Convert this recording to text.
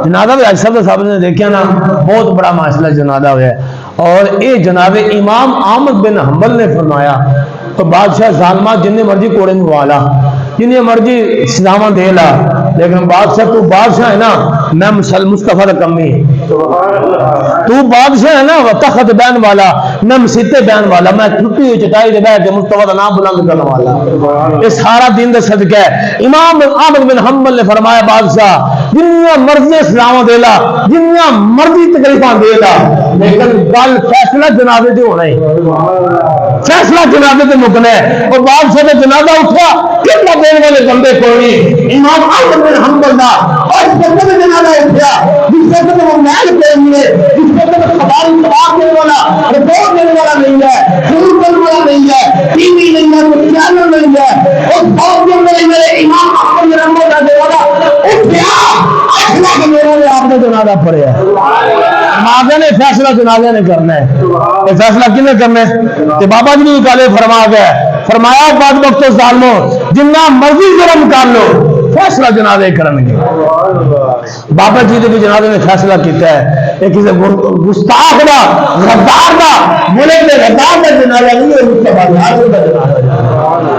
جنازہ بھی آج سب صاحب نے دیکھا نا بہت بڑا معاشلہ جنازہ ہوا ہے. اور یہ جناب امام احمد بن حنبل نے فرمایا تو بادشاہ ظالمہ جنہیں مرضی کوڑے میں والا جنہیں مرضی سزاواں دے لا لیکن بادشاہ تو بادشاہ ہے نا میں مصطفیٰ کا کمی تو بادشاہ ہے نا وہ تخت بین والا میں مسیتے بین والا میں ٹوٹی ہوئی چٹائی دے بیٹھ کے مصطفیٰ کا نام بلند کرنے والا. یہ سارا دین دے صدقہ ہے. امام احمد بن حنبل نے فرمایا بادشاہ جنیاں مرضی سزاواں دے لا جنیاں مرضی تکلیفاں دے لا لیکن گل فیصلہ جنازے تے ہونا ہے فیصلہ جنازے تے مکنا ہے. اور بادشاہ کا جنازہ اٹھا کتنا دین والے بندے کوئی امام احمد بن حنبل دا اور جنازہ جنازہ اٹھا جس وقت وہ محل پہ ہوئے جس وقت خبر تباہ کرنے والا رپورٹ دینے والا نہیں ہے شروع کرنے والا نہیں ہے ٹی وی نہیں ہے کوئی چینل نہیں ہے اور بہت میرے امام احمد بن حنبل کا جنازہ اٹھا اٹھنا کہ میرے آپ نے جنازہ پڑھیا جنازے نے فیصلہ جنازے نے کرنا ہے. یہ فیصلہ کنے کرنا ہے کہ بابا جی نے کالے فرما گیا فرمایا بعد وقت ظالموں جنہ مرضی ظلم کر لو فیصلہ جنازے کرن گے. بابا جی نے بھی جنازے نے فیصلہ کیتا ہے یہ کسی گستاخ دا غدار دا ملک دے غدار دا جنازہ نہیں ہے مصطفیٰ کا جنازہ